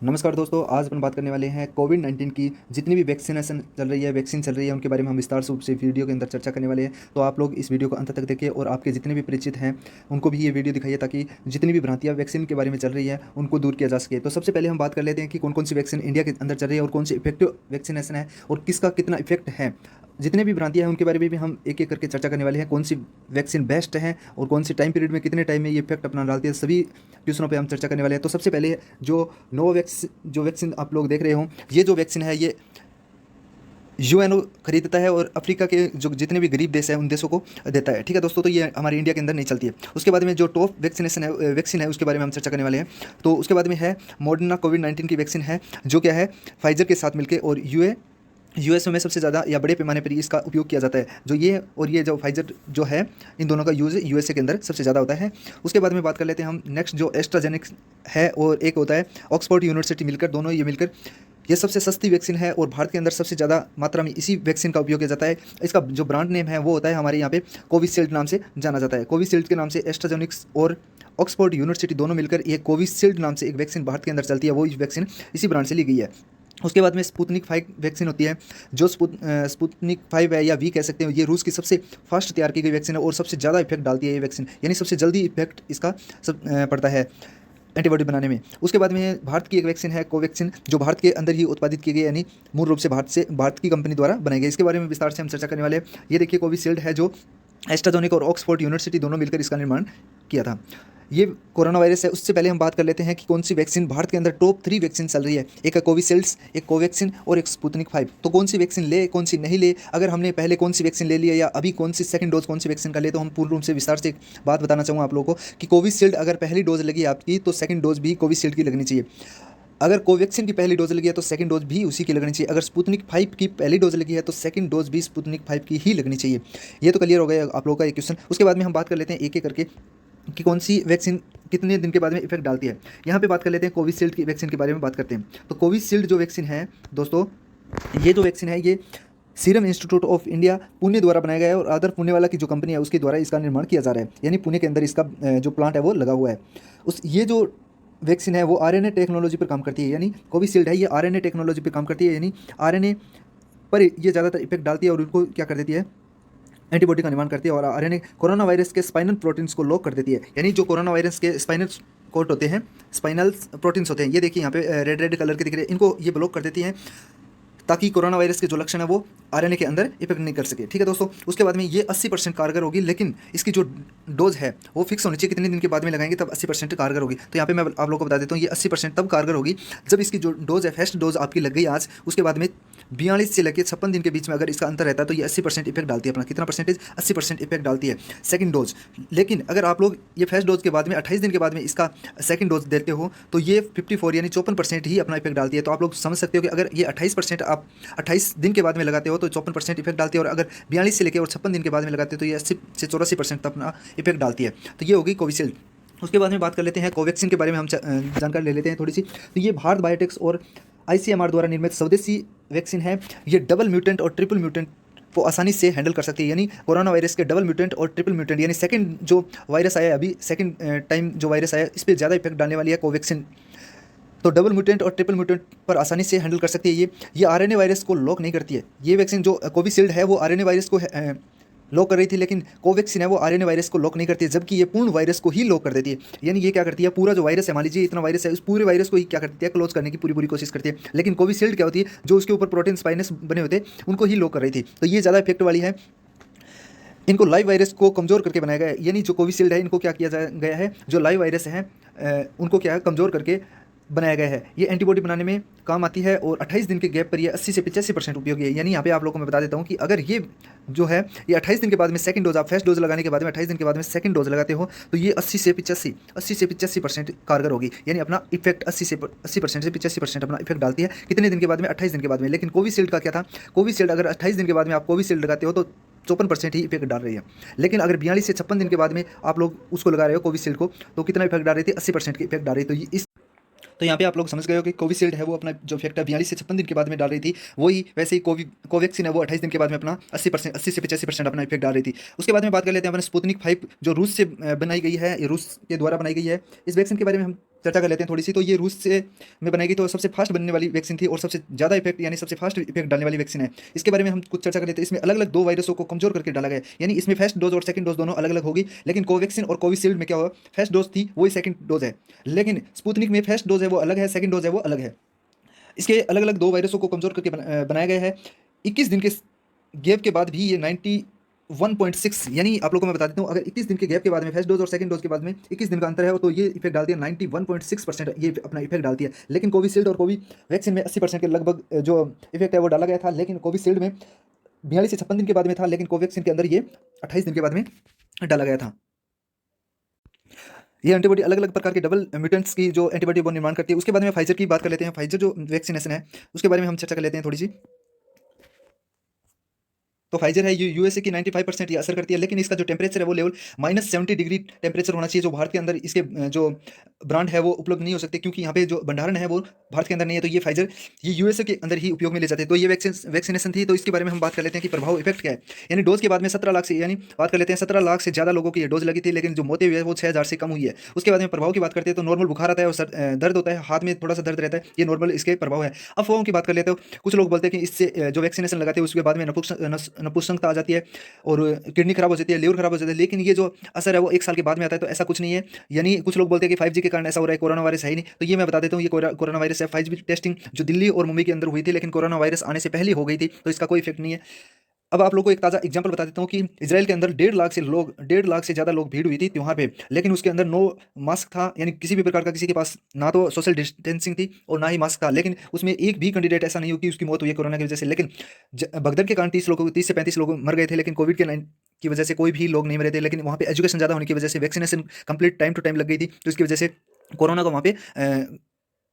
नमस्कार दोस्तों, आज अपन बात करने वाले हैं कोविड-19 की जितनी भी वैक्सीनेशन चल रही है, वैक्सीन चल रही है, उनके बारे में हम विस्तार रूप से वीडियो के अंदर चर्चा करने वाले हैं। तो आप लोग इस वीडियो को अंत तक देखिए और आपके जितने भी परिचित हैं, उनको भी ये वीडियो दिखाइए ताकि जितनी भी भ्रांतियाँ वैक्सीन के बारे में चल रही है, उनको दूर किया जा सके। तो सबसे पहले हम बात कर लेते हैं कि कौन-कौन सी वैक्सीन इंडिया के अंदर चल रही है और कौन सी इफेक्टिव वैक्सीनेशन है और किसका कितना इफेक्ट है। जितने भी भ्रांतियाँ हैं, उनके बारे में भी हम एक-एक करके चर्चा करने वाले हैं। कौन सी वैक्सीन बेस्ट है और कौन सी टाइम पीरियड में कितने टाइम में ये इफेक्ट अपना डालती है, सभी ट्यूशनों पे हम चर्चा करने वाले हैं। तो सबसे पहले जो वैक्सीन आप लोग देख रहे हो, ये जो वैक्सीन है ये यूएनओ खरीदता है और अफ्रीका के जो जितने भी गरीब देश हैं उन देशों को देता है। ठीक है दोस्तों, तो ये हमारे इंडिया के अंदर नहीं चलती है। उसके बाद में जो टॉप वैक्सीन है उसके बारे में हम चर्चा करने वाले हैं। तो उसके बाद में है मॉडर्ना कोविड-19 की वैक्सीन है, जो क्या है फाइजर के साथ मिलकर और यूएसओ में सबसे ज़्यादा या बड़े पैमाने पर इसका उपयोग किया जाता है। जो ये और ये जो फाइजर जो है, इन दोनों का यूज़ यूएसए के अंदर सबसे ज़्यादा होता है। उसके बाद में बात कर लेते हैं हम नेक्स्ट, जो एस्ट्राजेनेक्स है और एक होता है ऑक्सफोर्ड यूनिवर्सिटी, मिलकर दोनों ये मिलकर ये सबसे सस्ती वैक्सीन है और भारत के अंदर सबसे ज़्यादा मात्रा में इसी वैक्सीन का उपयोग किया जाता है। इसका जो ब्रांड नेम है वो होता है हमारे यहाँ पे कोविशील्ड नाम से जाना जाता है। कोविशील्ड के नाम से एस्ट्राजेनेक्स और ऑक्सफोर्ड यूनिवर्सिटी दोनों मिलकर ये कोविशील्ड नाम से एक वैक्सीन भारत के अंदर चलती है, वो वैक्सीन इसी ब्रांड से ली गई है। उसके बाद में स्पुतनिक 5 वैक्सीन होती है, जो स्पुतनिक 5 है या वी कह सकते हैं, ये रूस की सबसे फास्ट तैयार की गई वैक्सीन है और सबसे ज़्यादा इफेक्ट डालती है ये वैक्सीन, यानी सबसे जल्दी इफेक्ट इसका पड़ता है एंटीबॉडी बनाने में। उसके बाद में भारत की एक वैक्सीन है कोवैक्सीन, जो भारत के अंदर ही उत्पादित की गई, यानी मूल रूप से भारत की कंपनी द्वारा बनाई गई। इसके बारे में विस्तार से हम चर्चा करने वाले हैं। ये देखिए कोविशील्ड है, जो एस्ट्राजेनेका और ऑक्सफोर्ड यूनिवर्सिटी दोनों मिलकर इसका निर्माण किया था। ये कोरोना वायरस है। उससे पहले हम बात कर लेते हैं कि कौन सी वैक्सीन भारत के अंदर टॉप 3 वैक्सीन चल रही है। एक है कोविशील्ड्स, एक कोवैक्सीन और एक स्पुतनिक 5। तो कौन सी वैक्सीन ले, कौन सी नहीं ले, अगर हमने पहले कौन सी वैक्सीन ले लिया या अभी कौन सी सेकंड डोज कौन सी वैक्सीन का ले, तो हम पूर्ण रूप से विस्तार से एक बात बताना चाहूँगा आप लोगों को कि कोविशील्ड अगर पहली डोज लगी आपकी तो सेकंड डोज भी कोविशील्ड की लगनी चाहिए। अगर कोवैक्सीन की पहली डोज लगी है तो सेकंड डोज भी उसी की लगनी चाहिए। अगर स्पुतनिक 5 की पहली डोज लगी है तो सेकंड डोज भी स्पुतनिक 5 की ही लगनी चाहिए। ये तो क्लियर हो गया आप लोगों का ये क्वेश्चन। उसके बाद में हम बात कर लेते हैं एक एक करके कि कौन सी वैक्सीन कितने दिन के बाद में इफेक्ट डालती है। यहाँ पे बात कर लेते हैं कोविशील्ड की वैक्सीन के बारे में बात करते हैं। तो कोविशील्ड जो वैक्सीन है दोस्तों, ये जो वैक्सीन है ये serum institute of India Pune द्वारा बनाया गया है और अदर पुणे वाला की जो कंपनी है उसके द्वारा इसका निर्माण किया जा रहा है, यानी पुणे के अंदर इसका जो प्लांट है वो लगा हुआ है। ये जो वैक्सीन है वो आरएनए टेक्नोलॉजी पर काम करती है, यानी कोविशील्ड है ये आरएनए टेक्नोलॉजी पर काम करती है, यानी आरएनए पर ये ज़्यादातर इफेक्ट डालती है और उनको क्या कर देती है, एंटीबॉडी का निर्माण करती है और आरएनए कोरोना वायरस के स्पाइनल प्रोटीन्स को लॉक कर देती है। यानी जो कोरोना वायरस के स्पाइनल कोट होते हैं, स्पाइनल प्रोटीन्स होते हैं, ये देखिए यहाँ पे रेड रेड कलर के दिख रहे हैं, इनको ये ब्लॉक कर देती हैं ताकि कोरोना वायरस के जो लक्षण है वो आरएनए के अंदर इफेक्ट नहीं कर सके। ठीक है दोस्तों, उसके बाद में ये 80% कारगर होगी, लेकिन इसकी जो डोज है वो फिक्स होनी चाहिए, कितने दिन के बाद में लगाएंगे तब 80% कारगर होगी। तो यहाँ पे मैं आप लोगों को बता देता हूँ, ये 80% तब कारगर होगी जब इसकी जो डोज है, फर्स्ट डोज आपकी लग गई आज, उसके बाद में 42 से लेकर 56 दिन के बीच में अगर इसका अंतर रहता है तो ये 80% इफेक्ट डालती है। अपना कितना परसेंटेज, 80% इफेक्ट डालती है सेकंड डोज। लेकिन अगर आप लोग ये फर्स्ट डोज के बाद में 28 दिन के बाद में इसका सेकंड डोज देते हो तो ये 54 यानी 54% ही अपना इफेक्ट डालती है। तो आप लोग समझ सकते हो कि अगर ये 28% आप 28 दिन के बाद में लगाते हो तो 54% इफेक्ट डालती है, और अगर 42 से लेकर और 56 दिन के बाद में लगाते हो तो ये 80 से 84% अपना इफेक्ट डालती है। तो ये होगी कोविशील्ड। उसके बाद में बात कर लेते हैं कोवैक्सीन के बारे में, हम जानकारी ले लेते हैं थोड़ी सी। तो ये भारत बायोटेक्स और आईसीएमआर द्वारा निर्मित स्वदेशी वैक्सीन है। ये डबल म्यूटेंट और ट्रिपल म्यूटेंट को आसानी से हैंडल कर सकती है, यानी कोरोना वायरस के डबल म्यूटेंट और ट्रिपल म्यूटेंट, यानी सेकंड जो वायरस आया अभी, सेकंड टाइम जो वायरस आया, इस पर ज़्यादा इफेक्ट डालने वाली है कोवैक्सीन। तो डबल म्यूटेंट और ट्रिपल म्यूटेंट पर आसानी से हैंडल कर सकती है। ये आरएनए वायरस को लॉक नहीं करती है। ये वैक्सीन जो कोविशील्ड है वो आरएनए वायरस को लॉक कर रही थी, लेकिन कोवैक्सीन है वो आरएनए वायरस को लॉक नहीं करती है, जबकि ये पूर्ण वायरस को ही लॉक कर देती है। यानी ये क्या करती है, पूरा जो वायरस है, मान लीजिए इतना वायरस है, उस पूरे वायरस को ही क्या करती है, क्लोज करने की पूरी पूरी कोशिश करती है। लेकिन कोविशील्ड क्या होती है, जो उसके ऊपर प्रोटीन स्पाइनस बने होते उनको ही लॉक कर रही थी। तो ये ज़्यादा इफेक्ट वाली है। इनको लाइव वायरस को कमज़ोर करके बनाया गया है, यानी जो कोविशील्ड है इनको क्या किया गया है, जो लाइव वायरस है उनको क्या है, कमज़ोर करके बनाया गया है। ये एंटीबॉडी बनाने में काम आती है और 28 दिन के गैप पर ये 80 से 85% उपयोगी है। यानी यहाँ पे आप लोगों को मैं बता देता हूँ कि अगर ये जो है ये 28 दिन के बाद में सेकंड डोज, आप फर्स्ट डोज लगाने के बाद में 28 दिन के बाद में सेकंड डोज लगाते हो तो ये 80 से 85% कारगर होगी, यानी अपना इफेक्ट 80% से 85% अपना इफेक्ट डालती है। कितने दिन के बाद में, 28 दिन के बाद में। लेकिन कोविशील्ड का क्या था, कोविशील्ड अगर 28 दिन के बाद में आप कोविशील्ड लगाते हो तो 54% ही इफेक्ट डाल रही है। लेकिन अगर 42 से 56 दिन के बाद में आप लोग उसको लगा रहे हो कोविशील्ड को, तो कितना इफेक्ट डाल रही थी, 80% की इफेक्ट डाल रही थी। तो यहाँ पे आप लोग समझ गए हो कि कोविशील्ड है वो अपना जो इफेक्ट है 42 से 56 दिन के बाद में डाल रही थी, वही वैसे ही कोवैक्सीन है वो 28 दिन के बाद में अपना 80 से 85% अपना इफेक्ट डाल रही थी। उसके बाद में बात कर लेते हैं अपने स्पुतनिक 5 जो रूस से बनाई गई है, रूस के द्वारा बनाई गई है। इस वैक्सीन के बारे में हम चर्चा कर लेते हैं थोड़ी सी। तो ये रूस से में बनाई गई, तो सबसे फास्ट बनने वाली वैक्सीन थी और सबसे ज़्यादा इफेक्ट यानी सबसे फास्ट इफेक्ट डालने वाली वैक्सीन है। इसके बारे में हम कुछ चर्चा कर लेते हैं। इसमें अलग अलग 2 वायरसों को कमजोर करके डाला गया है, यानी इसमें फर्स्ट डोज और सेकंड डोज दोनों अलग अलग होगी। लेकिन कोवैक्सीन और कोविशील्ड में क्या हुआ, फर्स्ट डोज थी वही सेकंड डोज है, लेकिन स्पुतनिक में फर्स्ट डोज है वो अलग है, सेकंड डोज है वो अलग है। इसके अलग अलग 2 वायरसों को कमजोर करके बनाया गया है। 21 दिन के गैप के बाद भी ये 91.6, यानी आप लोगों को मैं बता देता हूँ, अगर 21 दिन के गैप के बाद में फर्स्ट डोज और सेकंड डोज के बाद में 21 दिन का अंतर है तो ये इफेक्ट डालती है 91.6%, ये अपना इफेक्ट डालती है। लेकिन कोविशील्ड और कोवी वैक्सीन में 80% के लगभग जो इफेक्ट है वो डाला गया था, लेकिन कोविशील्ड में 42 से 56 दिन के बाद में था, लेकिन कोवैक्सीन के अंदर ये 28 दिन के बाद में डाला गया था। ये एंटीबॉडी अलग अलग प्रकार के डबल म्यूटेंट्स की जो एंटीबॉडी वो निर्माण करती है। उसके बाद में फाइजर की बात कर लेते हैं। फाइजर जो वैक्सीनेशन है उसके बारे में हम चर्चा कर लेते हैं थोड़ी सी। तो फाइजर है यूएसए की 95% ये असर करती है, लेकिन इसका जो टेम्परेचर है वो लेवल -70 डिग्री टेम्परेचर होना चाहिए। जो भारत के अंदर इसके जो ब्रांड है वो उपलब्ध नहीं हो सकते, क्योंकि यहाँ पे जो भंडारण है वो भारत के अंदर नहीं है। तो ये फाइजर ये यूएसए के अंदर ही उपयोग में ले जाते हैं। तो ये वैक्सीनेशन थी, तो इसके बारे में हम बात कर लेते हैं कि प्रभाव इफेक्ट क्या है। यानी डोज के बाद में 17 लाख से, यानी बात कर लेते हैं 17 लाख से ज़्यादा लोगों की ये डोज लगी थी, लेकिन जो मौतें हुई है वो 6000 से कम हुई है। उसके बाद में प्रभाव की बात करते हैं तो नॉर्मल बुखार आता है और दर्द होता है, हाथ में थोड़ा सा दर्द रहता है, ये नॉर्मल इसके प्रभाव है। अफवाहों की बात कर लेते हो, कुछ लोग बोलते हैं कि इससे जो वैक्सीनेशन लगाते हैं उसके बाद में नपुंसकता आ जाती है और किडनी खराब हो जाती है, लिवर खराब हो जाती है, लेकिन ये जो असर है वो 1 साल के बाद में आता है, तो ऐसा कुछ नहीं है। यानी कुछ लोग बोलते हैं कि 5G के कारण ऐसा हो रहा है, कोरोना वायरस है ही नहीं। तो ये मैं बता देता हूँ, ये कोरोना वायरस है। 5G टेस्टिंग जो दिल्ली और मुंबई के अंदर हुई थी, लेकिन कोरोना वायरस आने से पहले हो गई थी, तो इसका कोई इफेक्ट नहीं है। अब आप लोग को एक ताज़ा एग्जांपल बता देता हूँ कि इजराइल के अंदर 1.5 लाख से ज़्यादा लोग भीड़ हुई थी त्योहार पे, लेकिन उसके अंदर नो मास्क था, यानी किसी भी प्रकार का किसी के पास ना तो सोशल डिस्टेंसिंग थी और ना ही मास्क था, लेकिन उसमें एक भी कैंडिडेट ऐसा नहीं हुआ कि उसकी मौत हुई है कोरोना की वजह से। लेकिन भगदड़ के कारण 30 से 35 लोग मर गए थे, लेकिन कोविड की वजह से कोई भी लोग नहीं मरे थे। लेकिन वहाँ पे एजुकेशन ज़्यादा होने की वजह से vaccination complete time to time लग गई थी, तो इसकी वजह से कोरोना को वहाँ पे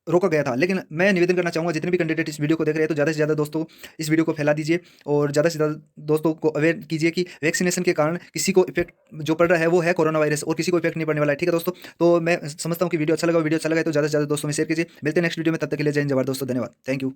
रोका गया था। लेकिन मैं निवेदन करना चाहूँगा, जितने भी कैंडिडेट इस वीडियो को देख रहे हैं तो ज़्यादा से ज़्यादा दोस्तों इस वीडियो को फैला दीजिए और ज़्यादा से ज़्यादा दोस्तों को अवेयर कीजिए कि वैक्सीनेशन के कारण किसी को इफेक्ट जो पड़ रहा है वो है कोरोना वायरस और किसी को इफेक्ट नहीं पड़ने वाला है। ठीक है दोस्तों, तो मैं समझता हूँ कि वीडियो अच्छा लगा है तो ज़्यादा से ज़्यादा दोस्तों में शेयर कीजिए। मिलते हैं नेक्स्ट वीडियो में, तब तक के लिए जय हिंद जय भारत दोस्तों, धन्यवाद, थैंक यू।